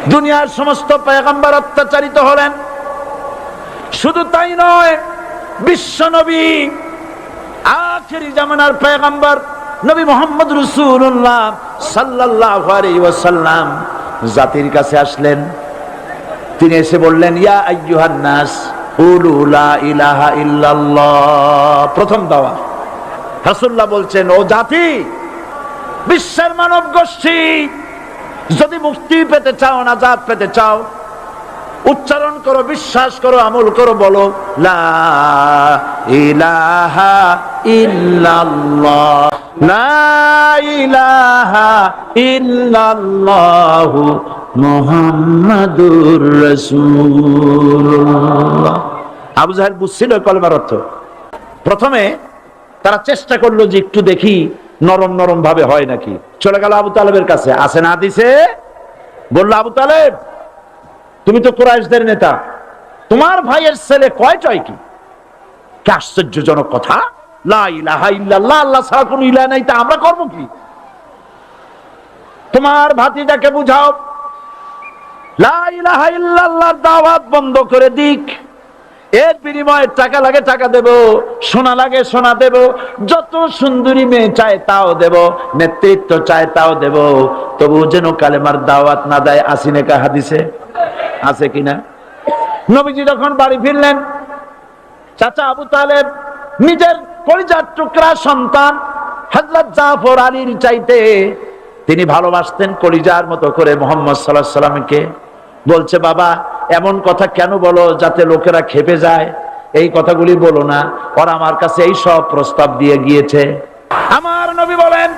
দুনিয়ার সমস্ত পয়গম্বর অত্যাচারিত হলেন। শুধু তাই নয়, বিশ্ব নবী আখিরি জামানার পয়গম্বর নবী মুহাম্মদ রাসূলুল্লাহ সাল্লাল্লাহু আলাইহি ওয়াসাল্লাম জাতির কাছে আসলেন। তিনি এসে বললেন, ইয়া আইয়ুহান নাস কুলু লা ইলাহা ইল্লাল্লাহ। প্রথম দাওয়া। রাসূলুল্লাহ বলছেন, ও জাতি, বিশ্বের মানব গোষ্ঠী, যদি মুক্তি পেতে চাও, নাজাত পেতে চাও, উচ্চারণ করো, বিশ্বাস করো, আমল করো, বলো লা ইলাহা ইল্লাল্লাহ, লা ইলাহা ইল্লাল্লাহু মুহাম্মাদুর রাসূলুল্লাহ। আবু জাহেল বুঝছিল কলেমার অর্থ। প্রথমে তারা চেষ্টা করলো যে একটু দেখি নরম নরম ভাবে হয় নাকি। চলে গেল আবু তালেবের কাছে, আসে না দিছে, বললো, আবু তালেব, তুমি তো কুরাইশদের নেতা, তোমার ভাইয়ের ছেলে কয়টায় কি? কি আশ্চর্যজনক কথা! লা ইলাহা ইল্লাল্লাহ, আল্লাহ ছাড়া কোনো ইলাহ নাই, তা আমরা করবো কি? তোমার ভাতিজাকে বুঝাও লা ইলাহা ইল্লাল্লাহর দাওয়াত বন্ধ করে দিক। এর বিনিময়ে টাকা লাগে টাকা দেব, সোনা লাগে সোনা দেব, যত সুন্দরী মেয়ে চায় তাও দেব, নেতৃত্ব চায় তাও দেব, তবু যেন কালেমার দাওয়াত না দেয়। আসিনে কা হাদিসে আছে কিনা? নবীজি যখন বাড়ি ফিরলেন, চাচা আবু তালেব নিজের কলিজার টুকরা সন্তান হযরত জাফর আলীর চাইতে তিনি ভালোবাসতেন কলিজার মতো করে মুহাম্মদ সাল্লাল্লাহু আলাইহি সাল্লামকে। বলছে, বাবা, এমন কথা কেন বলো যাতে লোকেরা খেপে যায়? এই কথাগুলি বলো না, ওরা আমার কাছে এই সব প্রস্তাব দিয়ে গিয়েছে। আমার নবী বলেন,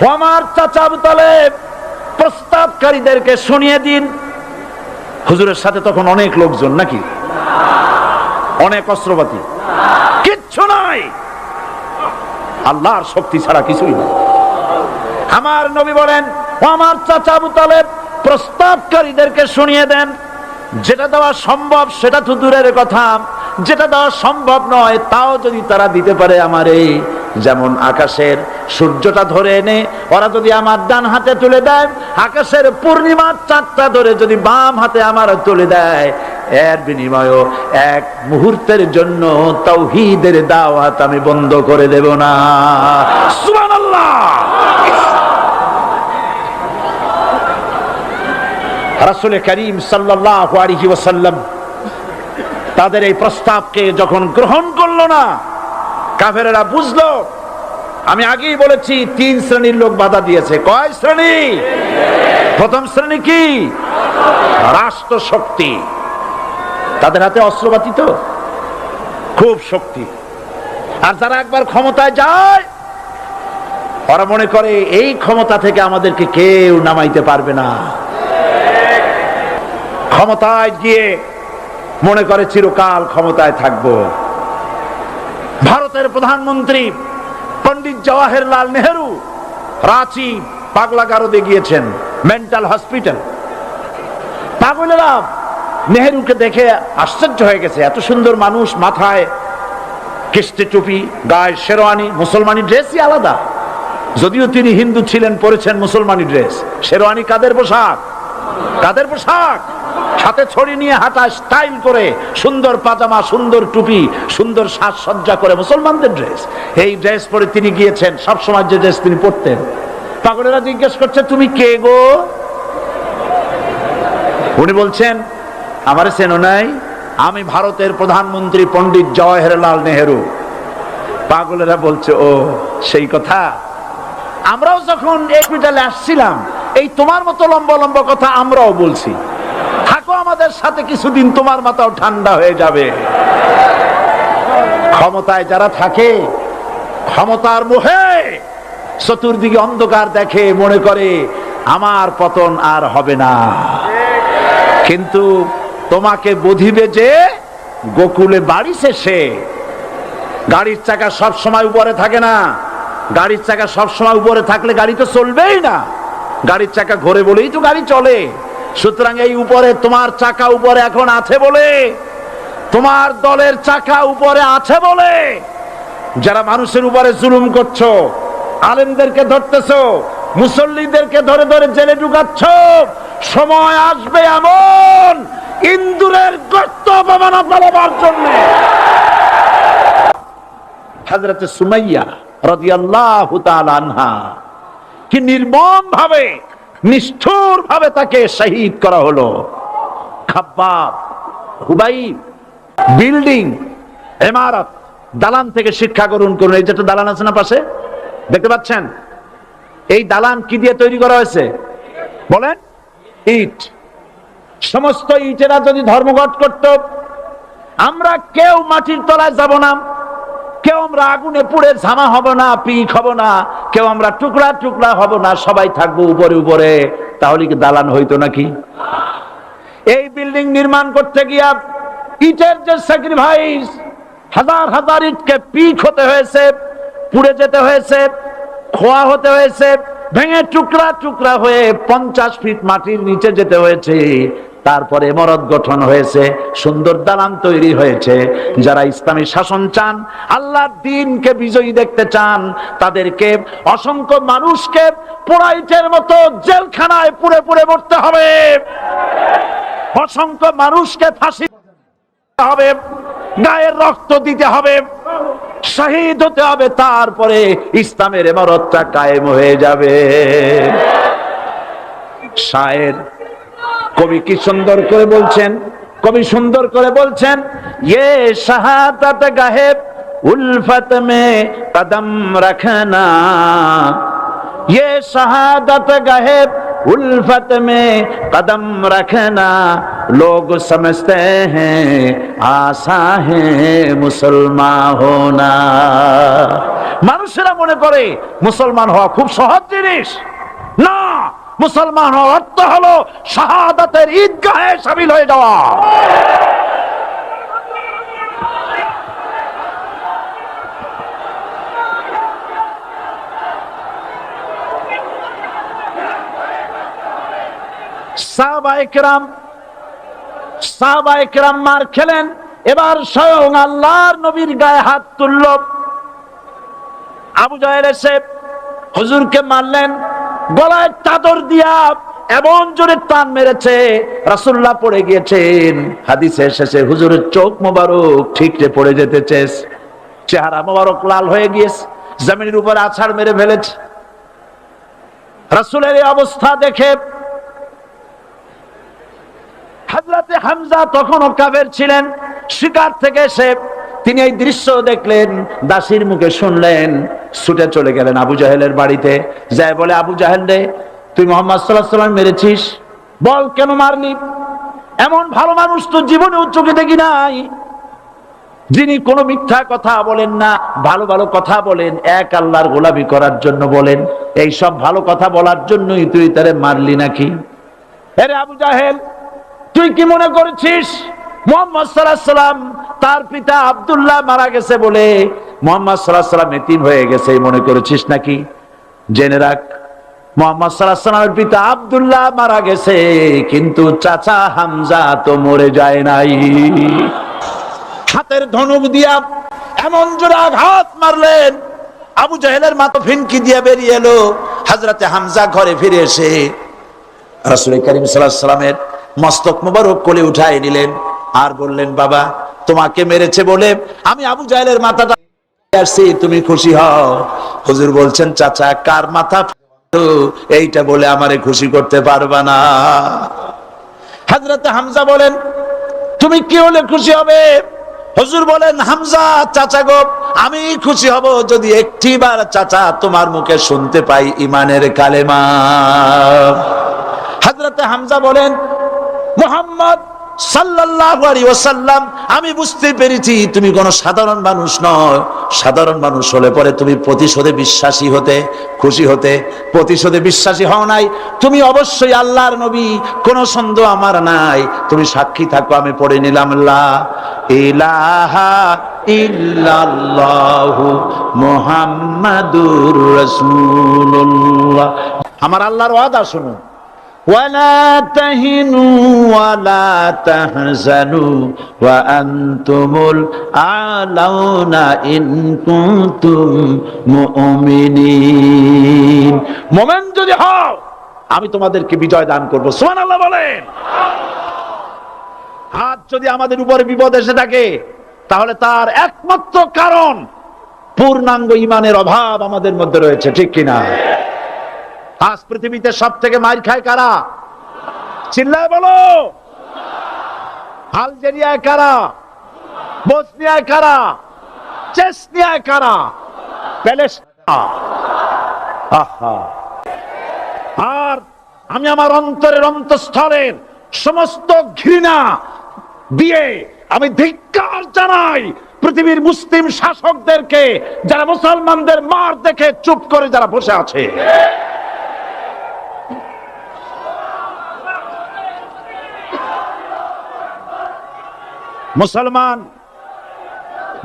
ও আমার চাচা আবু তালেব, প্রস্তাবকারীদেরকে শুনিয়ে দিন। হুজুরের সাথে তখন অনেক লোকজন নাকি, অনেক অস্ত্রপাতি, কিচ্ছু নাই, আল্লাহর শক্তি ছাড়া কিছুই নেই। আমার নবী বলেন, ও আমার চাচা আবু তালেব, প্রস্তাবকারীদেরকে শুনিয়ে দেন, যেটা দেওয়া সম্ভব সেটা তো দূরের কথা, যেটা দেওয়া সম্ভব নয় তাও যদি তারা দিতে পারে আমারে, যেমন আকাশের সূর্যটা ধরে এনে ওরা যদি আমার ডান হাতে তুলে দেয়, আকাশের পূর্ণিমার চাঁদটা ধরে যদি বাম হাতে আমার তুলে দেয়, এর বিনিময়ে এক মুহূর্তের জন্য তাওহীদের দাওয়াত আমি বন্ধ করে দেব না। সুবহানাল্লাহ। রাসূল করিম সাল্লাল্লাহু আলাইহি ওয়াসাল্লাম তাদের এই প্রস্তাবকে যখন গ্রহণ করলো না, কাফেরেরা বুঝলো, আমি আগেই বলেছি 3 শ্রেণীর লোক বাধা দিয়েছে। কয় শ্রেণী? প্রথম শ্রেণী কি? রাষ্ট্র শক্তি, তাদের হাতে অস্ত্রপাতি তো খুব শক্তি, আর যারা একবার ক্ষমতায় যায় ওরা মনে করে এই ক্ষমতা থেকে আমাদেরকে কেউ নামাইতে পারবে না। ক্ষমতায় গিয়ে মনে করে চিরকাল ক্ষমতায় থাকবো। ভারতের প্রধানমন্ত্রী পণ্ডিত জওয়াহরলাল নেহেরু রাঁচি পাগলাগারদে গিয়েছেন, মেন্টাল হসপিটাল। পাগলেরা নেহেরুকে দেখে আশ্চর্য হয়ে গেছে, এত সুন্দর মানুষ, মাথায় কিস্তি টুপি, গায়ে শেরওয়ানি, মুসলমানি ড্রেসই আলাদা, যদিও তিনি হিন্দু ছিলেন, পরেছেন মুসলমানি ড্রেস। শেরওয়ানি কাদের পোশাক? কাদের পোশাক? হাতে ছড়ি নিয়ে হাঁটা, স্টাইল করে, সুন্দর পাজামা, সুন্দর টুপি, সুন্দর সাজসজ্জা করে, মুসলমানদের ড্রেস। এই ড্রেস পরে তিনি গিয়েছেন, সবসময় যে ড্রেস তিনি পরতেন। পাগলেরা জিজ্ঞেস করছে, তুমি কে গো? উনি বলছেন, আমারে চেনো নাই? আমি ভারতের প্রধানমন্ত্রী পণ্ডিত জওয়াহরলাল নেহেরু। পাগলেরা বলছে, ও সেই কথা। আমরাও যখন হসপিটালে আসছিলাম এই তোমার মতো লম্বা লম্বা কথা আমরাও বলছি, থাকো আমাদের সাথে কিছুদিন, তোমার মাথাও ঠান্ডা হয়ে যাবে। ক্ষমতায় যারা থাকে, ক্ষমতার মোহে চতুর্দিকে অন্ধকার দেখে, মনে করে আমার পতন আর হবে না। কিন্তু তোমাকে বুঝিবে যে গোকুলে বাড়ি শেষে গাড়ির চাকা সব সময় উপরে থাকে না। গাড়ির চাকা সব সময় উপরে থাকলে গাড়ি তো চলবেই না, গাড়ির চাকা ঘোরে বলেই তো গাড়ি চলে। সুতরাং এই উপরে তোমার চাকা উপরে এখন আছে বলে, তোমার দলের চাকা উপরে আছে বলে যারা মানুষের উপরে জুলুম করছো, আলেমদেরকে ধরতেছো, মুসল্লিদেরকে ধরে ধরে জেলে ঢুকাচ্ছ, সময় আসবে এমন ইন্দুরের গর্ত অপমান পালাবার জন্য। হযরত সুমাইয়া রাদিয়াল্লাহু তাআলা আনহা কি নির্মম ভাবে, নিষ্ঠুর ভাবে তাকে শহীদ করা হলো। খাব্বাব, হুবাইব, বিল্ডিং, ইমারত, দালান থেকে শিক্ষা গ্রহণ করুন। এই যেটা দালান আছে না পাশে, দেখতে পাচ্ছেন? এই দালান কি দিয়ে তৈরি করা হয়েছে বলেন? ইট। সমস্ত ইটেরা যদি ধর্মঘট করত, আমরা কেউ মাটির তলায় যাব না, কেউ আমরা আগুনে পুড়ে ঝামা হব না, পিক হব না, কেউ আমরা টুকরা টুকরা হব না, সবাই থাকবো উপরে উপরে, তাহলে কি দালান হইতো নাকি? এই বিল্ডিং নির্মাণ করতে গিয়া ইটের যে স্যাক্রিফাইস, হাজার হাজার ইটকে পিক হতে হয়েছে, পুড়ে যেতে হয়েছে, খোয়া হতে হয়েছে, ভেঙে টুকরা টুকরা হয়ে 50 ফিট মাটির নিচে যেতে হয়েছে। তারপরে ইমারত গঠন হয়েছে, সুন্দর দালান তৈরি হয়েছে। যারা ইসলামী শাসন চান, আল্লাহর দ্বীনকে বিজয়ী দেখতে চান, তাদেরকে অসংখ্য মানুষকে পোড়াইটের মতো জেলখানায় পুড়ে পুড়ে মরতে হবে, অসংখ্য মানুষকে ফাঁসি দিতে হবে, গায়ের রক্ত দিতে হবে, শহীদ হতে হবে, তারপরে ইসলামের ইমারতটা কায়েম হয়ে যাবে। শায়ের কবি কি সুন্দর করে বলছেন, কবি সুন্দর করে বলছেন, ये शहादत गाहे उल्फत में कदम रखना, ये शहादत गाहे उल्फत में कदम रखना, लोग समझते हैं आसा है मुसलमान होना। মানুষেরা মনে করে মুসলমান হওয়া খুব সহজ জিনিস। না, মুসলমান হওয়ার অর্থ হলো শাহাদাতের ঈদগাহে শামিল হয়ে যাওয়া। সাহাবায়ে কেরাম মার খেলেন, এবার স্বয়ং আল্লাহর নবীর গায়ে হাত তুলল। আবু জাহেল এসে হুজুরকে মারলেন, গলায় চাদর দিয়া এমন জোরে টান মেরেছে, রাসূলুল্লাহ পড়ে গিয়েছেন। হাদিসে এসেছে হুজুরের চোখ মোবারক ঠিকরে পড়ে যেতেছে, চেহারা মোবারক লাল হয়ে গিয়েছে, জমিনের উপর আছাড় মেরে ফেলেছে। রাসূলের এই অবস্থা দেখে হযরতে হামজা তখনও কাফের ছিলেন, শিকার থেকে এসে তিনি এই দৃশ্য দেখলেন, দাসীর মুখে শুনলেন, ছুটে চলে গেলেন আবু জাহেলের বাড়িতে। যায় বলে, আবু জাহেল রে, তুই মুহাম্মদ সাল্লাল্লাহু আলাইহি ওয়াসাল্লাম মেরেছিস, বল কেন মারলি? এমন ভালো মানুষ তো জীবনেও চোখে দেখি নাই, যিনি কোনো মিথ্যা কথা বলেন না, ভালো ভালো কথা বলেন, এক আল্লাহর গোলামি করার জন্য বলেন। এই সব ভালো কথা বলার জন্যই তুই তারে মারলি নাকি? আরে আবু জাহেল, তুই কি মনে করেছিস মুহাম্মদ সাল্লাল্লাহু আলাইহি ওয়াসাল্লাম তার পিতা আব্দুল্লাহ মারা গেছে বলে মুহাম্মদ সাল্লাল্লাহু আলাইহি ওয়াসাল্লাম এতিম হয়ে গেছে মনে করেছিস নাকি? জেনে রাখ, মুহাম্মদ সাল্লাল্লাহু আলাইহি ওয়াসাল্লামের পিতা আব্দুল্লাহ মারা গেছে, কিন্তু চাচা হামজা তো মরে যায় নাই। হাতের ধনুক দিয়া এমন জোরে আঘাত মারলেন, আবু জাহেলের মাথা ফিনকি দিয়ে বেরিয়ে এলো। হযরতে হামজা ঘরে ফিরে এসে রাসূল করিম সাল্লাল্লাহু আলাইহি ওয়াসাল্লামের মস্তক মোবারক কোলে উঠায় নিলেন, আর বললেন, বাবা, তোমাকে মেরেছে বলে আমি আবু জাহেলের মাথাটা আসছি, তুমি খুশি হও। হুজুর বলছেন, চাচা, কার মাথা এইটা বলে আমারে খুশি করতে পারবা না। হযরতে হামজা বলেন, তুমি কি হলে খুশি হবে? হুজুর বলেন, হামজা চাচা গো, আমি খুশি হব যদি একটিবার চাচা তোমার মুখে শুনতে পাই ঈমানের কালেমা। হযরতে হামজা বলেন, মুহাম্মদ সাল্লাল্লাহু আলাইহি ওয়াসাল্লাম, আমি বুঝতে পেরেছি তুমি কোন সাধারণ মানুষ নয়। সাধারণ মানুষ হলে পরে তুমি প্রতিশোধে বিশ্বাসী হতে, খুশি হতে। প্রতিশোধে বিশ্বাসী হও নাই, তুমি অবশ্যই আল্লাহর নবী, কোনো সন্দেহ আমার নাই। তুমি সাক্ষী থাকো, আমি পড়ে নিলাম, লা ইলাহা ইল্লাল্লাহু মুহাম্মাদুর রাসূলুল্লাহ। আমার আল্লাহর ওয়াদা শুনুন, ولا تهنوا ولا تحزنوا وأنتم الأعلون إن كنتم مؤمنين। মুমিন যদি হও, আমি তোমাদেরকে বিজয় দান করবো। সুবহানাল্লাহ বলেন। আজ যদি আমাদের উপরে বিপদ এসে থাকে, তাহলে তার একমাত্র কারণ পূর্ণাঙ্গ ঈমানের অভাব আমাদের মধ্যে রয়েছে, ঠিক কিনা? আজ পৃথিবীতে সব থেকে মার খায় কারা? চিল্লায় বলো। আলজেরিয়ায় কারা? বসনিয়ায় কারা? চেচনিয়ায় কারা? প্যালেস্টাইন। আর আমি আমার অন্তরের অন্তঃস্থলের সমস্ত ঘৃণা দিয়ে আমি ধিক্কার জানাই পৃথিবীর মুসলিম শাসকদেরকে, যারা মুসলমানদের মার দেখে চুপ করে যারা বসে আছে।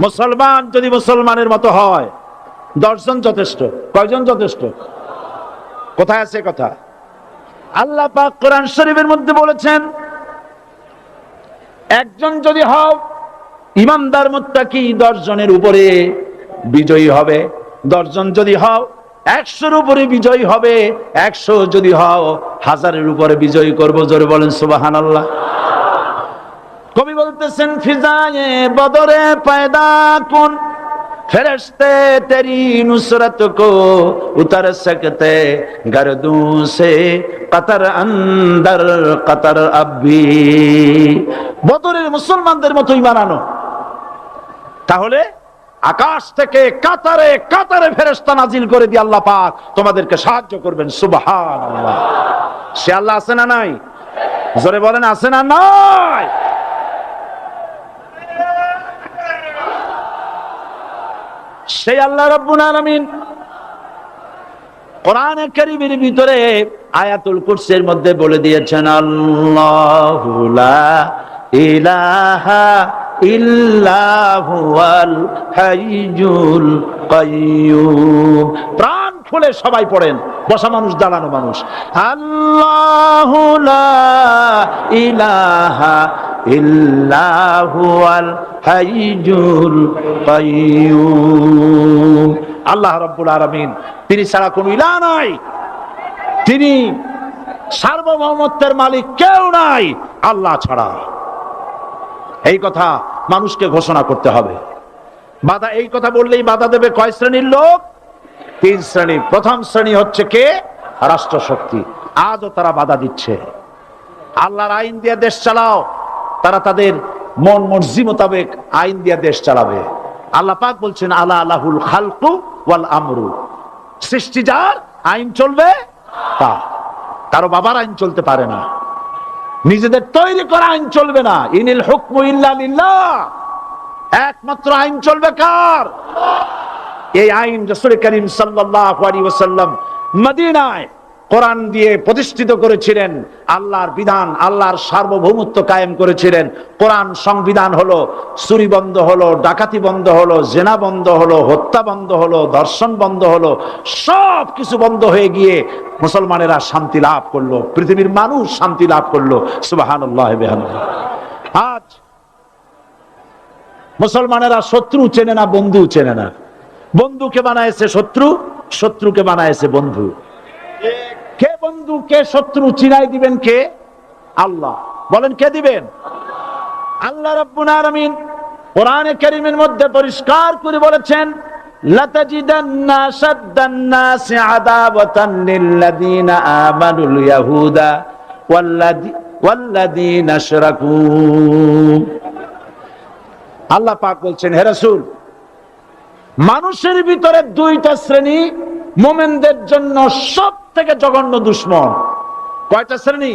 মুসলমান যদি মুসলমানের মতো হয়, 10 জন যথেষ্ট। কয়জন যথেষ্ট? কোথায় আছে কথা? আল্লাহ পাক কোরআন শরীফের মধ্যে বলেছেন, একজন যদি হও ইমানদার মুত্তাকি, 10 জনের উপরে বিজয়ী হবে। 10 জন যদি হও 100-র উপরে বিজয়ী হবে। 100 যদি হও 1000-এর উপরে বিজয়ী করবো। জোরে বলেন সুবহানাল্লাহ। কবি বলতেছেন, ফিজায়ে বদরে পয়দা কুন ফেরেশতে তেরি নুসরত কো উতর সকতে গর্দু সে কতর অন্দর কতর আবি। বদরের মুসলমানদের মতো ঈমান আনো, তাহলে আকাশ থেকে কাতারে কাতারে ফেরেশতা নাজিল করে দিয়ে আল্লাহ পাক তোমাদেরকে সাহায্য করবেন। সুবহানাল্লাহ। সে আল্লাহ আছে না নাই? জোরে বলেন, আছে না নাই? সেই আল্লাহ রাব্বুল আলামিন কোরআনে কারীমের ভিতরে আয়াতুল কুরসির মধ্যে বলে দিয়েছেন, আল্লাহু লা ইলাহা ইল্লা হুয়াল হাইয়ুল কাইয়্যুম। প্রাণ খুলে সবাই পড়েন, বসা মানুষ, দাঁড়ানো মানুষ। আল্লাহু লা ইলাহা ইল্লা হুয়াল হাইয়ুল কাইয়্যুম। আল্লাহ রাব্বুল আলামিন, তিনি ছাড়া কোনো ইলাহ নাই, তিনি সার্বভৌমত্বের মালিক, কেউ নাই আল্লাহ ছাড়া। এই কথা মানুষকে ঘোষণা করতে হবে। বাধা, এই কথা বললেই বাধা দেবে কয় শ্রেণীর লোক? 3 শ্রেণী। প্রথম শ্রেণী হচ্ছে কে? রাষ্ট্রশক্তি। আজও তারা বাধা দিচ্ছে। আল্লাহর আইন দিয়ে দেশ চালাও, তারা তাদের মন মর্জি মোতাবেক আইন দিয়ে দেশ চালাবে। আল্লাহ পাক বলছেন, আলা আলাহুল খালকু ওয়াল আমরু। সৃষ্টি যার, আইন চলবে তার। কারো বাবার আইন চলতে পারে না, নিজেদের তৈরি করা আইন চলবে না। ইনিল হুকমু ইল্লা লিল্লাহ। একমাত্র আইন চলবে কার? এই আইন রাসূল করিম সাল্লাল্লাহু আলাইহি ওয়াসাল্লাম মদিনায় কোরআন দিয়ে প্রতিষ্ঠিত করেছিলেন। আল্লাহর বিধান, আল্লাহর সার্বভৌমত্ব কায়েম করেছিলেন। কোরআন সংবিধান হলো, চুরি বন্ধ হলো, ডাকাতি বন্ধ হলো, জেনা বন্ধ হলো, হত্যা বন্ধ হলো, ধর্ষণ বন্ধ হলো, সব কিছু বন্ধ হয়ে গিয়ে মুসলমানেরা শান্তি লাভ করলো, পৃথিবীর মানুষ শান্তি লাভ করলো। সুবহানাল্লাহ বিহামদিহি। আজ মুসলমানেরা শত্রু চেনে না, বন্ধু চেনে না। বন্ধুকে বানায়েছে শত্রু, শত্রুকে বানায়েছে বন্ধু। কে বন্ধু কে শত্রু চিনাই দিবেন কে? আল্লাহ। বলেন, কে দিবেন? আল্লাহ রাব্বুল আলামিন কোরআনে কারীমের মধ্যে পরিষ্কার করে বলেছেন, লাতাজিদান্না শাদ্দান নাসি আদাওয়াতান লিল্লাযীনা আমানুল ইয়াহুদা ওয়াল্লাযীনা আশরাকু। আল্লাহ পাক বলছেন, হে রাসূল, মানুষের ভিতরে 2টা শ্রেণী মুমিনদের জন্য সব থেকে জঘন্য দুশমন। কয়টা শ্রেণী?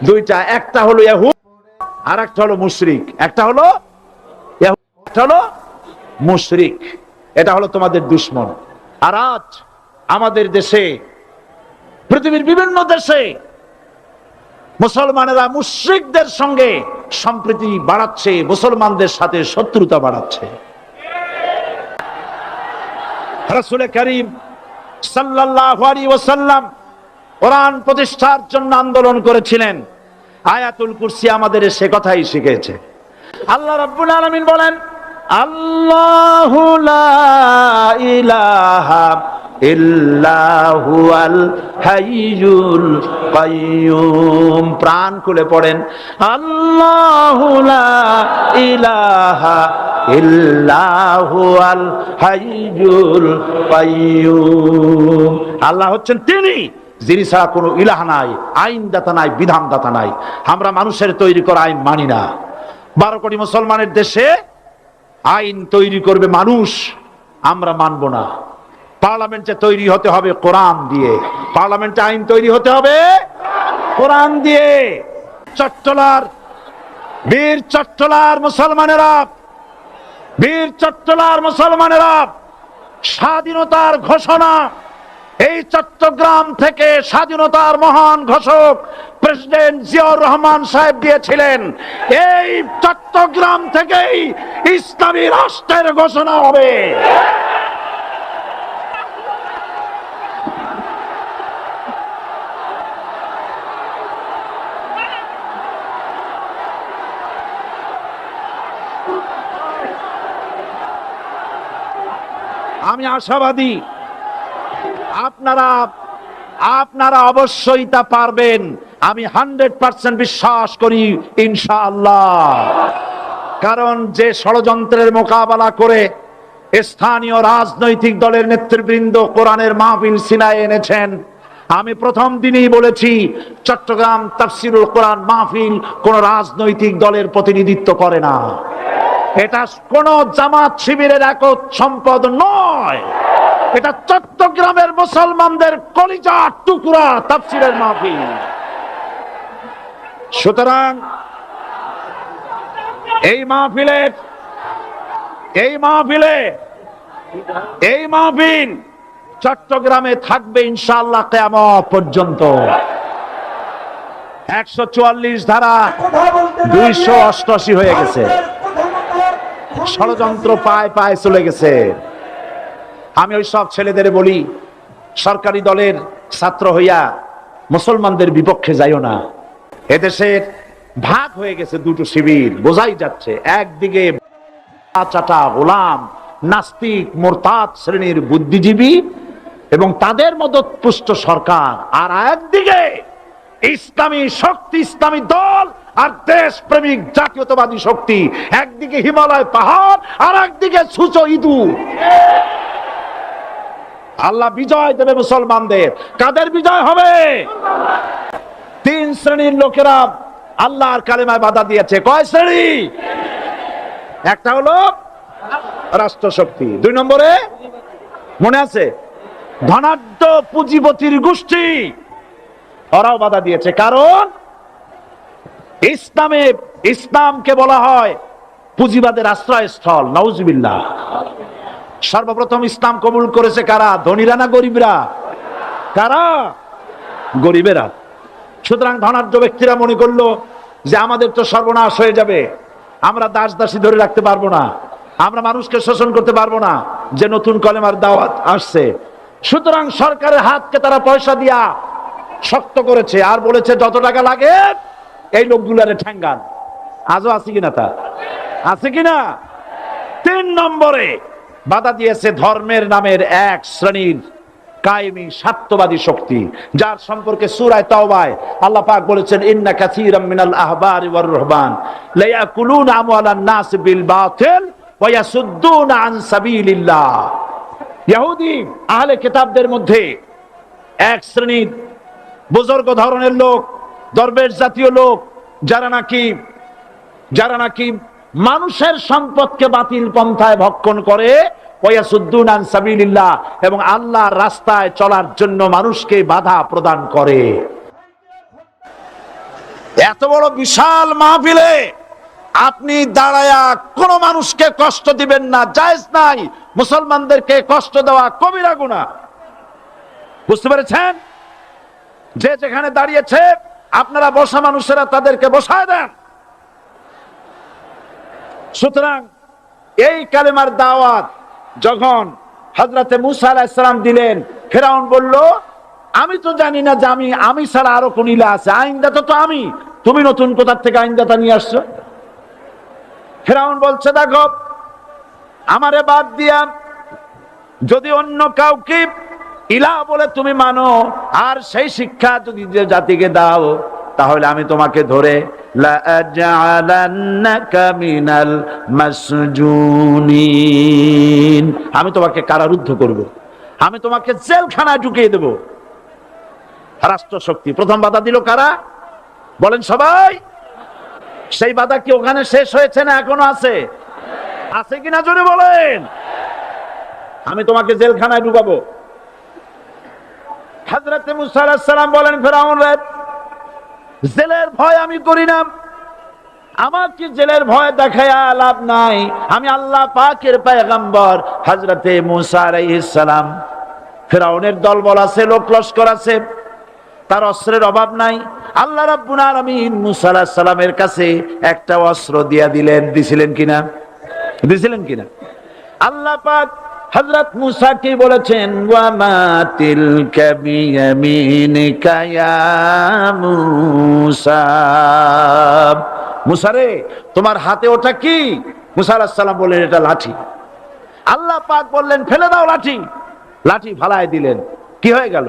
2টা। একটা হলো ইহুদ, আর একটা হলো মুশরিক। একটা হলো ইহুদ, একটা হলো মুশরিক। এটা হলো তোমাদের দুশমন। আর আজ আমাদের দেশে, পৃথিবীর বিভিন্ন দেশে মুসলমানেরা মুশরিকদের সঙ্গে সম্প্রীতি বাড়াচ্ছে, মুসলমানদের সাথে শত্রুতা বাড়াচ্ছে। রাসূল করিম সাল্লাল্লাহু আলাইহি ওয়াসাল্লাম কোরআন প্রতিষ্ঠার জন্য আন্দোলন করেছিলেন। আয়াতুল কুরসি আমাদের সে কথাই শিখিয়েছে। আল্লাহ রাব্বুল আলামিন বলেন, আল্লাহু লা ইলাহা ইল্লা হুয়াল হাইয়ুল কাইয়্যুম। প্রাণ খুলে পড়েন আল্লাহু লা ইলাহা ইল্লা হুয়াল হাইয়ুল কাইয়্যুম। আল্লাহ হচ্ছেন তিনি যিনি ছাড়া কোনো ইলাহ নাই, আইনদাতা নাই, বিধানদাতা নাই। আমরা মানুষের তৈরি করা আইন মানি না। 12 কোটি মুসলমানের দেশে আইন তৈরি করবে মানুষ, আমরা মানব না। পার্লামেন্টে তৈরি হতে হবে কোরআন দিয়ে, পার্লামেন্টে আইন তৈরি হতে হবে কোরআন দিয়ে। চট্টলার বীর চট্টলার মুসলমানেরা, বীর চট্টলার মুসলমানেরা স্বাধীনতার ঘোষণা এই চট্টগ্রাম থেকে স্বাধীনতার মহান ঘোষক প্রেসিডেন্ট জিয়াউর রহমান সাহেব দিয়েছিলেন। এই চট্টগ্রাম থেকেই ইসলামী রাষ্ট্রের ঘোষণা হবে। আমি আশাবাদী আপনারা অবশ্যই তা পারবেন। আমি 100% বিশ্বাস করি ইনশাআল্লাহ। কারণ যে ষড়যন্ত্রের মোকাবেলা করে স্থানীয় রাজনৈতিক দলের নেতৃবৃন্দ কোরআনের মাহফিল সিনায় এনেছেন, আমি প্রথম দিনই বলেছি চট্টগ্রাম তাফসিরুল কোরআন মাহফিল কোন রাজনৈতিক দলের প্রতিনিধিত্ব করে না। এটা কোন জামাত শিবিরের একক সম্পদ নয়, এটা চট্টগ্রামের মুসলমানদের কলিজার টুকরা তাফসীরের মাহফিল। সুতরাং এই মাহফিল চট্টগ্রামে থাকবে ইনশাআল্লাহ কিয়ামত পর্যন্ত। 144 ধারা 288 হয়ে গেছে, ষড়যন্ত্র পায় পায় চলে গেছে। আমি ওই সব ছেলেদের বলি, সরকারি দলের ছাত্র হইয়া মুসলমানদের বিপক্ষে যাইও না। এদেশের ভাগ হয়ে গেছে দুটো শিবির, বোঝাই যাচ্ছে। একদিকে চাটা গোলাম নাস্তিক মোরতাদ শ্রেণীর বুদ্ধিজীবী এবং তাদের মদতপুষ্ট সরকার, আর একদিকে ইসলামী শক্তি, ইসলামী দল আর দেশ প্রেমিক জাতীয়তাবাদী শক্তি। একদিকে হিমালয় পাহাড় আর একদিকে সূচ ইঁদুর। আল্লাহ বিজয় দেবে মুসলমানদের। কাদের বিজয় হবে? 3 শ্রেণীর লোকেরা আল্লাহর কালেমায় বাধা দিয়েছে। কয় শ্রেণী? একটা হলো রাষ্ট্রশক্তি, 2 নম্বরে মনে আছে ধনাঢ্য পুঁজিপতির গোষ্ঠী, ওরাও বাধা দিয়েছে। কারণ ইসলামকে বলা হয় পুঁজিবাদের আশ্রয়স্থল। নাউজুবিল্লাহ। সর্বপ্রথম ইসলাম কবুল করেছে কারা? ধনীরা না গরিবরা? কারা? গরিবেরা। সুতরাং ধনাঢ্য ব্যক্তিরা মনে করলো যে আমাদের তো সর্বনাশ হয়ে যাবে, আমরা দাস দাসী ধরে রাখতে পারবো না, আমরা মানুষকে শোষণ করতে পারবো না, যে নতুন কলেমার দাওয়াত আসছে। সুতরাং সরকারের হাতকে তারা পয়সা দিয়া শক্ত করেছে আর বলেছে যত টাকা লাগে এই লোকগুলারে ঠ্যাঙ্গান। আজও আছে কিনা? তা আছে কিনা? 3 নম্বরে বাধা দিয়েছে ধর্মের নামের এক শ্রেণীর কায়েমি স্বার্থবাদী শক্তি, যার সম্পর্কে সূরা তাওবায় আল্লাহ পাক বলেছেন ইন্না কাসীরাম মিনাল আহবারি ওয়ার রুহবান লা ইয়াকুলুনা আমওয়ালান নাস বিল বাতিল ওয়া ইয়াসুদ্দুনা আন সাবিলিল্লাহ। ইহুদি আহলে কিতাবদের মধ্যে এক শ্রেণীর বুজুর্গ ধরনের লোক, দরবেশ জাতীয় লোক, যারা নাকি মানুষের সম্পদকে বাতিল পন্থায় ভক্ষণ করে, ওয়াসুদ্দুনা আন সাবিলিল্লাহ, এবং আল্লাহর রাস্তায় চলার জন্য মানুষকে বাধা প্রদান করে। এত বড় বিশাল মাহফিলে আপনি দাঁড়ায়া কোন মানুষকে কষ্ট দিবেন না, জায়েজ নাই। মুসলমানদেরকে কষ্ট দেওয়া কবিরা গুনাহ। বুঝতে পেরেছেন? যে যেখানে দাঁড়িয়েছে আপনারা বসা মানুষেরা তাদেরকে বসায় দেন। সুতরাং এই কালেমার দাওয়াত যখন হযরতে মুসা আলাইহিস সালাম দিলেন, ফেরাউন বলল আমি তো জানি না যে আমি ছাড়া আরো কোন ইলাহ আছে, আইনদাতা তো আমি, তুমি নতুন কোথা থেকে আইনদাতা নিয়ে আসছো? ফেরাউন বলছে দেখো আমারে বাদ দিয়া যদি অন্য কাউকে ইলাহ বলে তুমি মানো, আর সেই শিক্ষা যদি যে জাতিকে দাও, তাহলে আমি তোমাকে ধরে লাআজআলান্নাকা মিনাল মাসজুনিন, আমি তোমাকে কারারুদ্ধ করব, আমি তোমাকে জেলখানায় ঢুকিয়ে দেব। রাষ্ট্রশক্তি প্রথম বাধা দিল কারা? বলেন সবাই। সেই বাধা কি ওখানে শেষ হয়েছে না এখনো আছে? আছে কিনা জোরে বলেন। আমি তোমাকে জেলখানায় ঢুকাবো। হযরত মুসা আলাইহিস সালাম বলেন, ফেরাউন রে, জেলের ভয় আমি করি না, আমার কি জেলের ভয় দেখায়া লাভ নাই, আমি আল্লাহ পাকের পয়গম্বর হযরতে মুসা আলাইহিস সালাম। ফেরাউনের দলবল আছে, লোক লস্কর আছে, তার অস্ত্রের অভাব নাই। আল্লাহ রাব্বুল আলামিন মুসা আলাইহিস সালামের কাছে একটা অস্ত্র দিয়া দিলেন। দিছিলেন কিনা? দিছিলেন কিনা? আল্লাহ পাক হযরত মুসা কি বলেছেন? ওয়া মা তিলকা বিয়ামিনিকা ইয়া মুসা, মুসা রে, তোমার হাতে ওটা কি? মুসা আলাইহিস সালাম বললেন, এটা লাঠি। আল্লাহ পাক বললেন, ফেলে দাও লাঠি। লাঠি ফালায় দিলেন, কি হয়ে গেল?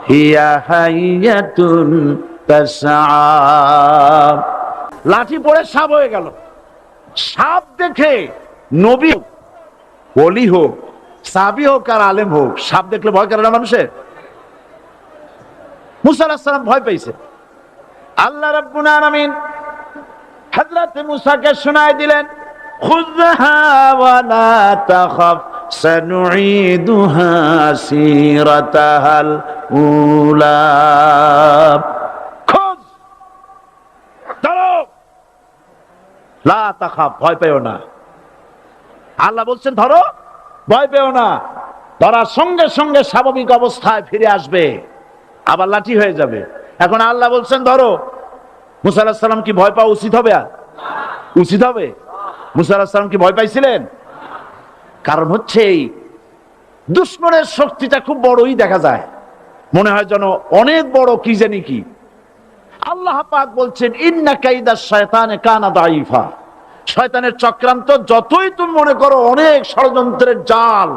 হিয়া হাইয়াতুন তাসআ, লাঠি পড়ে সাপ হয়ে গেল। সাপ দেখে নবী হোক, ওলি হোক, সাহাবী হোক আর আলেম হোক, সাপ দেখলে ভয় করে না মানুষের? মুসা আলাইহিস সালাম ভয় পেয়েছে। আল্লাহ রাব্বুল আলামিন হযরত মুসাকে শোনায় দিলেন, খুযহা ওয়া লা তাখাফ সানুঈদুহা সিরাতাহাল উলা, খোঁজ, ধরো, লা তাখাফ, ভয় পেও না। আল্লাহ বলছেন ধরো, ভয় পেও না। ধরার সঙ্গে সঙ্গে স্বাভাবিক অবস্থায় ফিরে আসবে, আবার লাঠি হয়ে যাবে। এখন আল্লাহ বলছেন ধরো। মুসা আলাইহিস সালাম কি ভয় পাওয়া উচিত হবে? উচিত হবে? মুসা আলাইহিস সালাম কি ভয় পাইছিলেন? কারণ হচ্ছে এই দুশমনের শক্তিটা খুব বড়ই দেখা যায়, মনে হয় যেন অনেক বড়, কি জানি কি। আল্লাহ পাক বলছেন, ইন্না কাইদাশ শায়তানে কানা দাঈফা, শয়তানের চক্রান্ত যতই তুমি মনে করো অনেক ষড়যন্ত্রের জাল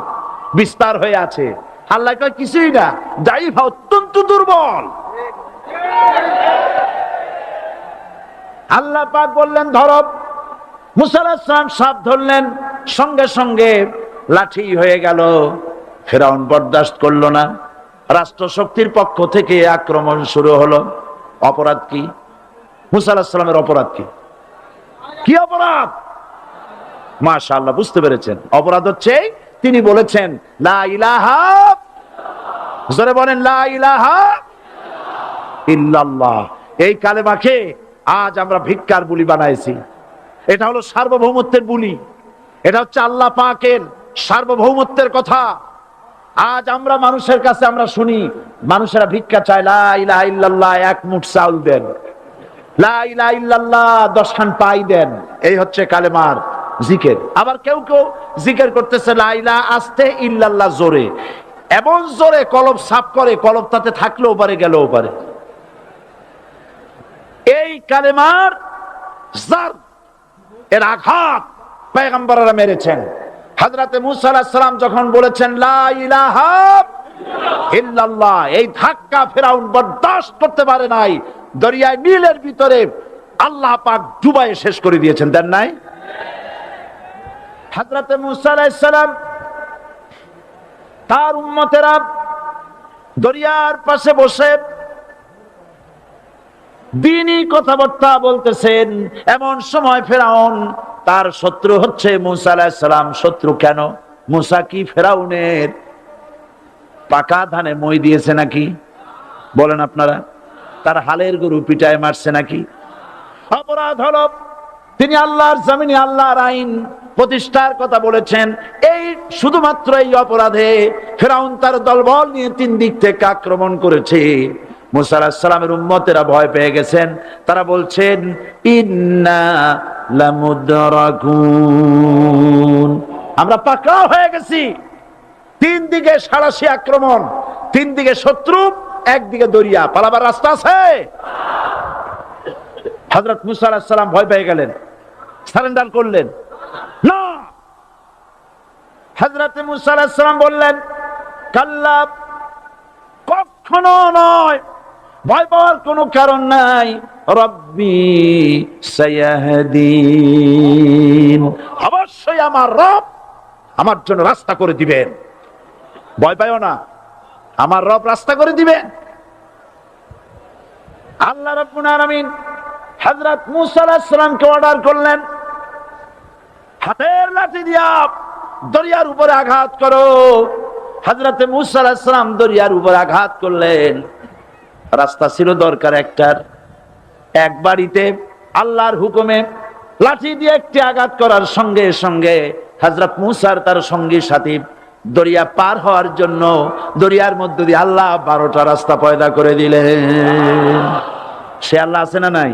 বিস্তার হয়ে আছে, আল্লাহ কয় কিছুই না, দাঈফা, অত্যন্ত দুর্বল। আল্লাহ পাক বললেন ধরো। মুসা আলাইহিস সালাম সাপ ধরলেন, সঙ্গে সঙ্গে লাঠি হয়ে গেল। ফেরাউন বরদাস্ত করলো না, রাষ্ট্রশক্তির পক্ষ থেকে আক্রমণ শুরু হলো। অপরাধ কি? মুসা আলাইহিস সালামের অপরাধ কি? কি অপরাধ? মাশাআল্লাহ, বুঝতে পেরেছেন। অপরাধ হচ্ছে তিনি বলেছেন লা ইলাহা, জোরে বলেন লা ইলাহা ইল্লাল্লাহ। এই কালেমাকে আজ আমরা ভিক্ষার বুলি বানাইছি। এটা হলো সার্বভৌমত্বের বুলি, এটা হচ্ছে আল্লাহ পাকের সার্বভৌমত্বের কথা। আজ আমরা মানুষের কাছে আমরা শুনি, মানুষেরা ভিক্ষা চায়, লা ইলাহা ইল্লাল্লাহ, এক মুঠ চাউল দেন, লা ইলাহা ইল্লাল্লাহ 10 খান পাই দেন। এই হচ্ছে কালেমার জিকির। আবার কেউ কেউ জিকির করতেছে লা ইলাহা আস্তে, ইল্লাল্লাহ জোরে, এমন জোরে কলব সাফ করে, কলব তাতে থাকলেও পারে, গেলেও পারে। এই কালেমার জার, এর আঘাত পয়গম্বররা মেরেছেন। হযরতে মুসা আলাইহিস সালাম যখন বলেছেন লা ইলাহা ইল্লাল্লাহ, এই ধাক্কা ফেরাউন বরদাস্ত করতে পারে নাই। দরিয়ায় নীলের ভিতরে আল্লাহ পাক ডুবাইয়ে শেষ করে দিয়েছেন, দেন নাই? হযরতে মুসা আলাইহিস সালাম, তার উম্মতেরা দরিয়ার পাশে বসে দ্বীনি কথাবার্তা বলতেছেন। এমন সময় ফেরাউন, তার শত্রু হচ্ছে মুসা আলাইহিস সালাম। শত্রু কেন? মুসা কি ফেরাউনের পাকা ধানে মই দিয়েছে নাকি? বলেন আপনারা। তার হালের গরু পিটায় মারছে নাকি? অপরাধ হলো তিনি আল্লাহর জমিনে আল্লাহর আইন প্রতিষ্ঠার কথা বলেছেন। এই শুধুমাত্র এই অপরাধে ফেরাউন তার দলবল নিয়ে 3 দিক থেকে আক্রমণ করেছে। মুসা আলাইহিস সালামের উম্মতেরা ভয় পেয়ে গেছেন। তারা বলছেন ইন্না লামুদরাকুন, আমরা পাকড়াও হয়ে গেছি। 3 দিকে সাড়াশি আক্রমণ, 3 দিকে শত্রু, একদিকে দরিয়া, পালাবার রাস্তা আছে? হযরত মুসা আলাইহিস সালাম ভয় পেয়ে গেলেন, সারেন্ডার করলেন না। হযরত মুসা আলাইহিস সালাম বললেন কাল্লা, কখনো নয়, ভয় পাওয়ার কোনো কারণ নাই। রব্বি সায়াহদিন, অবশ্যই আমার রব আমার জন্য রাস্তা করে দিবেন। ভয় পাইও না, আমার রব রাস্তা করে দিবেন। আল্লাহ রাব্বুল আলামিন হযরত মূসা আলাইহিস সালামকে অর্ডার করলেন, হাতের লাঠি দিয়া দরিয়ার উপরে আঘাত করো। হযরত মূসা আলাইহিস সালাম দরিয়ার উপরে আঘাত করলেন। রাস্তা ছিল দরকার একটার, এক বাড়িতে আল্লাহর হুকুমে লাঠি দিয়ে একটি আঘাত করার সঙ্গে সঙ্গে হযরত মূসার তার সঙ্গী সাথী দরিয়া পার হওয়ার জন্য দরিয়ার মধ্য দিয়ে আল্লাহ 12টা রাস্তা পয়দা করে দিলেন। সে আল্লাহ আছে না নাই?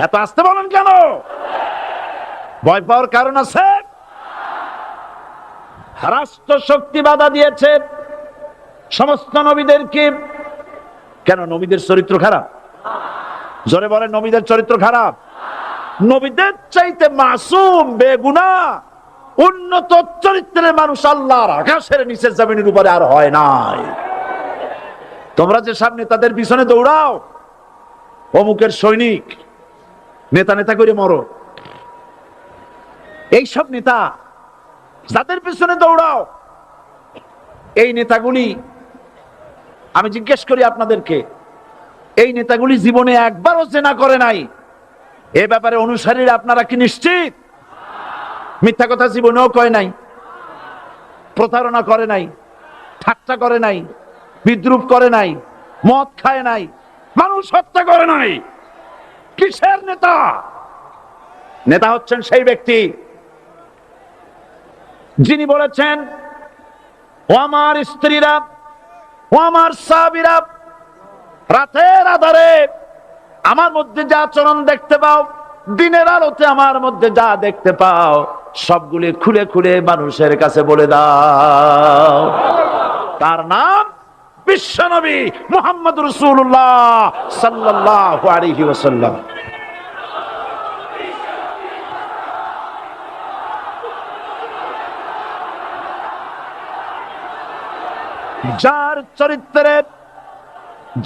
এত আসতে বলেন কেন? ভয় পাওয়ার কারণ আছে? রাষ্ট্র শক্তি বাধা দিয়েছে সমস্ত নবীদেরকে। কেন? নবীদের চরিত্র খারাপ? জোরে বলেন, নবীদের চরিত্র খারাপ? নবীদের চাইতে মাসুম বেগুনাহ উন্নত চরিত্রের মানুষ আল্লাহর আকাশের নিচে জমিনের উপরে আর হয় নাই। তোমরা যে সব নেতাদের পিছনে দৌড়াও, অমুকের সৈনিক, নেতা নেতা করে মরো, এইসব নেতা যাদের পিছনে দৌড়াও, এই নেতাগুলি, আমি জিজ্ঞেস করি আপনাদেরকে, এই নেতাগুলি জীবনে একবারও জেনা করে নাই। এ ব্যাপারে অনুসারীরা আপনারা কি নিশ্চিত? মিথ্যা কথা জীবনেও কয় নাই, প্রতারণা করে নাই, ঠাট্টা করে নাই, বিদ্রুপ করে নাই, মদ খায় নাই, মানুষ হত্যা করে নাই। কিসের নেতা? নেতা হচ্ছেন সেই ব্যক্তি যিনি বলেছেন, ও আমার স্ত্রীরা, ও আমার সাহাবীরা, রাতের আধারে আমার মধ্যে যা আচরণ দেখতে পাও, দিনের আলোতে আমার মধ্যে যা দেখতে পাও, সবগুলি খুলে খুলে মানুষের কাছে বলে দাও। তার নাম বিশ্বনবী মুহাম্মদ রাসূলুল্লাহ সাল্লাল্লাহু আলাইহি ওয়াসাল্লাম।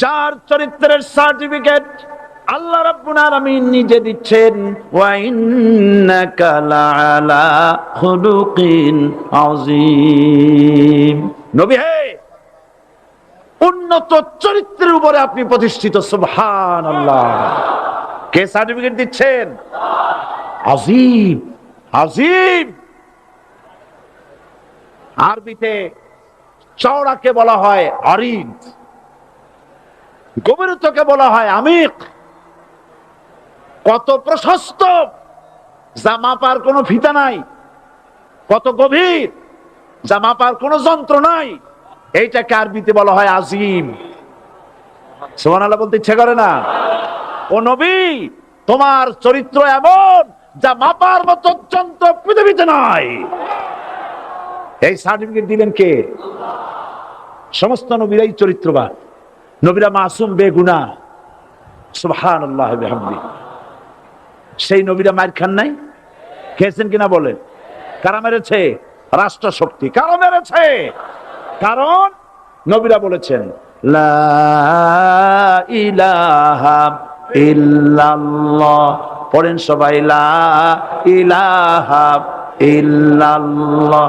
যার চরিত্রের সার্টিফিকেট আল্লাহ রাব্বুল আলামিন নিজে দিচ্ছেন, ওয়া ইন্নাকা লাআলা খুলুকিন আযীম। নবী হে, উন্নত চরিত্রের উপরে আপনি প্রতিষ্ঠিত। সুবহানাল্লাহ। কে সার্টিফিকেট দিচ্ছেন? আযীম, আযীম। আরবিতে চওড়াকে বলা হয় আরিদ, গভীরতাকে বলা হয় আমিক। কত প্রশস্ত, যা মাপার কোনো ফিতা নাই, কত গভীর, যা মাপার কোনো যন্ত্র নাই, এইটাকে আরবিতে বলা হয় আজিম। সুবহানাল্লাহ বলতে ইচ্ছে করে না? ও নবী, তোমার চরিত্র এমন যা মাপার মতো যন্ত্র পৃথিবীতে নাই। এই সার্টিফিকেট দিলেন কে? সমস্ত নবীরাই চরিত্রবান, নবীরা মাসুম বেগুনাহ। সুবহানাল্লাহ ওয়া বিহামদিহি। সেই নবীরা মার খান নাই? খেয়েছেন কিনা বলেন? কারা মেরেছে? রাষ্ট্র শক্তি। কারা মেরেছে? কারণ নবীরা বলেছেন লা ইলাহা ইল্লাল্লাহ। পড়েন সবাই, লা ইলাহা ইল্লাল্লাহ।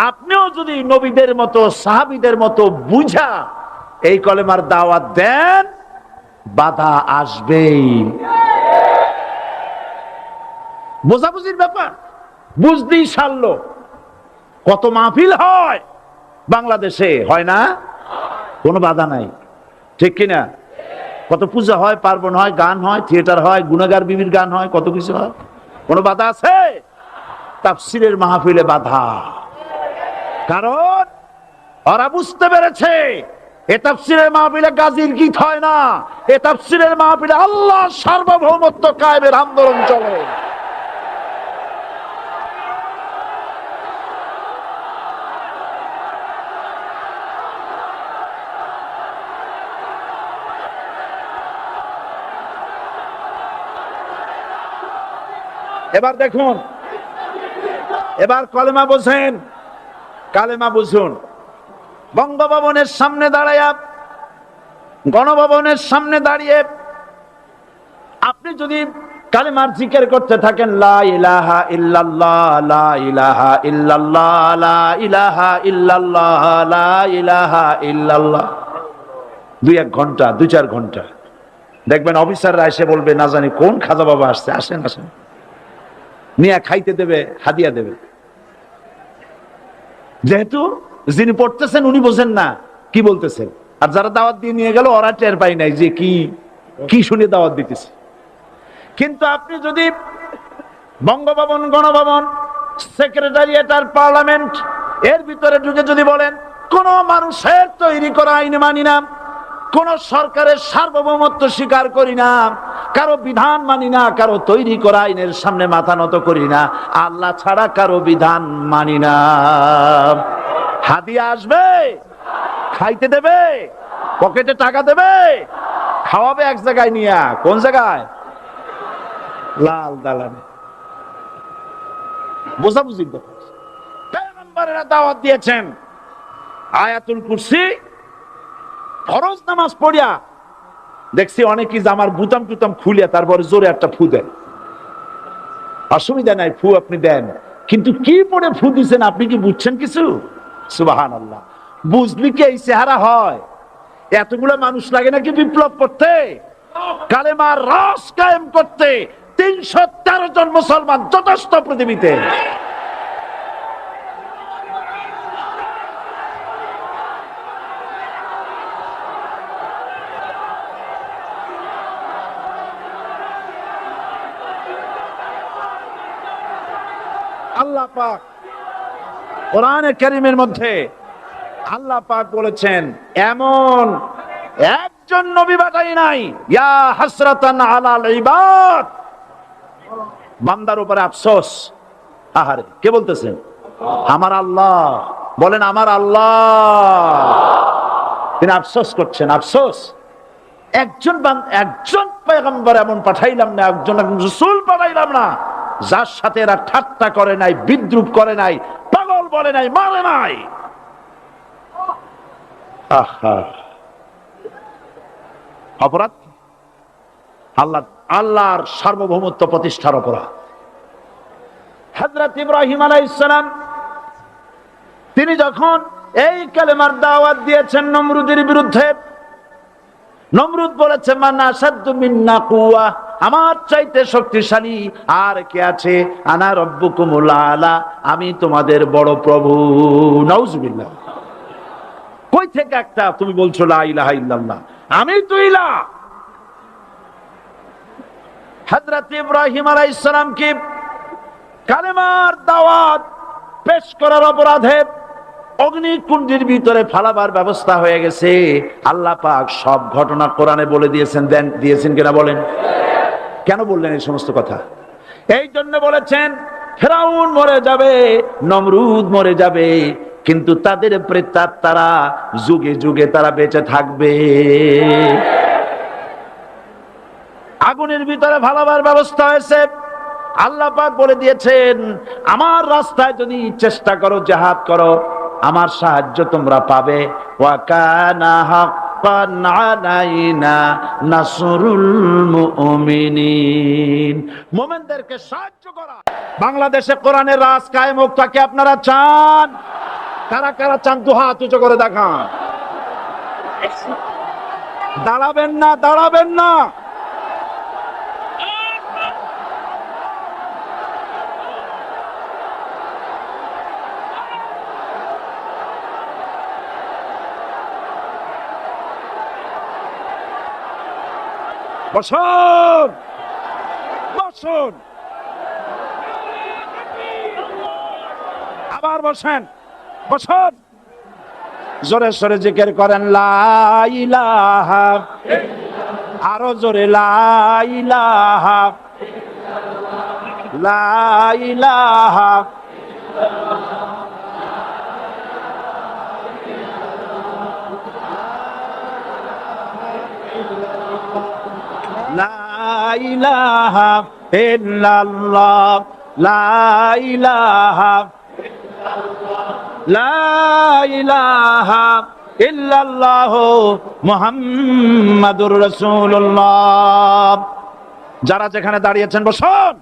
আপনিও যদি নবীদের মতো, সাহাবীদের মতো বুঝা এই কলেমার দাওয়াত দেন, বাধা আসবেই। বোঝাবুঝির ব্যাপার, বুঝতেই সারলো। কত মাহফিল হয় বাংলাদেশে, হয় না? কোনো বাধা নাই, ঠিক কিনা? কত পূজা হয়, পার্বণ হয়, গান হয়, থিয়েটার হয়, গুনাহগার বিবির গান হয়, কত কিছু হয়। কোনো বাধা আছে? তাফসীরের মাহফিলে বাধা। কারণ ওরা বুঝতে পেরেছে এ তাফসীরের মাহফিলে গাজীর গীত হয় না, এ তাফসীরের মাহফিলে আল্লাহর সার্বভৌমত্ব কায়েমের আন্দোলন চলে। এবার দেখুন, এবার কলেমা বোঝেন। কালেমা বুঝুন। বঙ্গভবনের সামনে দাঁড়ায়া, গণভবনের সামনে দাঁড়িয়ে আপনি যদি কালেমার জিকির করতে থাকেন, লা ইলাহা ইল্লাল্লাহ, লা ইলাহা ইল্লাল্লাহ, লা ইলাহা ইল্লাল্লাহ, লা ইলাহা ইল্লাল্লাহ, 2-1 ঘন্টা, 2-4 ঘন্টা, দেখবেন অফিসাররা এসে বলবে, না জানি কোন খাজা বাবা আসছে, আসেন আসেন, নিয়ে খাইতে দেবে, হাদিয়া দেবে। যেহেতু যিনি পড়তেছেন উনি বোঝেন না কি বলতেছেন, আর যারা দাওয়াত দিয়ে নিয়ে গেল ওরা টের পাই নাই যে কি কি শুনে দাওয়াত দিতেছে। কিন্তু আপনি যদি বঙ্গভবন, গণভবন, সেক্রেটারিয়েট আর পার্লামেন্ট এর ভিতরে ঢুকে যদি বলেন, কোন মানুষের তৈরি করা আইন মানি না, কোন সরকারের সার্বভৌমত্ব স্বীকার করি না, কারো বিধান মানি না, কারো তৈরি করা আইনের সামনে মাথা নত করি না, আল্লাহ ছাড়া কারো বিধান মানি না, হাদিয়া আসবে, খাইতে দেবে, পকেটে টাকা দেবে, খাওয়াবে এক জায়গায় নিয়ে, কোন জায়গায়? লাল দালানে। বোঝাবুঝি পয়গম্বরেরা দাওয়াত দিয়েছেন আয়াতুল কুরসি ফরজ নামাজ পড়িয়া। দেখছি অনেকেই জামার বুতাম টুতাম খুলিয়া তারপরে জোরে একটা ফু দেন। অসুবিধা নাই, ফু আপনি দেন, কিন্তু কি পড়ে ফু দিচ্ছেন আপনি কি বুঝছেন কিছু? সুবহানাল্লাহ। বুঝলি কি এই চেহারা হয়? এতগুলো মানুষ লাগে নাকি বিপ্লব করতে, কালেমার রস কায়েম করতে? 313 জন মুসলমান যথেষ্ট পৃথিবীতে। আল্লাহ পাক কোরআনে কারীমের মধ্যে আল্লাহ পাক বলেছেন, এমন একজন নবী পাঠাই নাই, ইয়া হাসরাতান আলাল ইবাদ, বান্দার উপরে আফসোস। আহারে, কে বলতেছেন? আমার আল্লাহ। বলেন আমার আল্লাহ। তিনি আফসোস করছেন, আফসোস। একজন পয়গম্বর এমন পাঠাইলাম না, একজন রাসূল পাঠাইলাম না যার সাথে এরা ঠাট্টা করে নাই, বিদ্রুপ করে নাই, পাগল বলে নাই, মারে নাই। আহা, অপরাধ আল্লাহর সার্বভৌমত্ব প্রতিষ্ঠার অপরাধ। হযরত ইব্রাহিম আলাইহিস সালাম তিনি যখন এই কালেমার দাওয়াত দিয়েছেন নমরুদের বিরুদ্ধে, নমরুদ বলেছে, মান আশাদ্দু মিন্না কুওয়া, আমার চাইতে শক্তিশালী আর কে আছে? আনা রব্বুকুমুল আলা, আমি তোমাদের বড় প্রভু। নাউজুবিল্লাহ। কই থেকে একটা তুমি বলছো লা ইলাহা ইল্লাল্লাহ, আমি তো ইলাহ। হযরত ইব্রাহিম আলাইহিস সালাম কি কালেমার দাওয়াত পেশ করার অপরাধে অগ্নিকুণ্ডের ভিতরে ফালাবার ব্যবস্থা হয়ে গেছে। আল্লাহ পাক সব ঘটনা কোরআনে বলে দিয়েছেন কিনা বলেন? কেন বললেন এই সমস্ত কথা? এই জন্য বলেছেন, ফেরাউন মরে যাবে, নমরুদ মরে যাবে, কিন্তু তাদের প্রেতাত্মারা যুগে যুগে তারা বেঁচে থাকবে। আগুনের ভিতরে ফালাবার ব্যবস্থা হয়েছে। আল্লাহ পাক বলে দিয়েছেন, আমার রাস্তায় যদি চেষ্টা করো, জিহাদ করো, আমার সাহায্য তোমরা পাবে। ওয়া কানা হাক্কান আলাইনা নাসরুল মুমিনিন, মুমিনদেরকে সাহায্য করা। বাংলাদেশে কোরআনের রাজ কায়েম হোক, তাকে আপনারা চান? কারা কারা চান? দু হাত উঁচু করে দেখান। দাঁড়াবেন না, দাঁড়াবেন না। বসুন, বসুন, আবার বসেন, বসুন। জোরে সরে জিকির করেন, লা ইলাহা, আরো জোরে, লা ইলাহা, লা ইলাহা, লা ইলাহা ইল্লাল্লাহ, লা ইলাহা ইল্লাল্লাহ। লা ইলাহা ইল্লাল্লাহ মুহাম্মাদুর রাসূলুল্লাহ। যারা যেখানে দাঁড়িয়েছেন বসুন।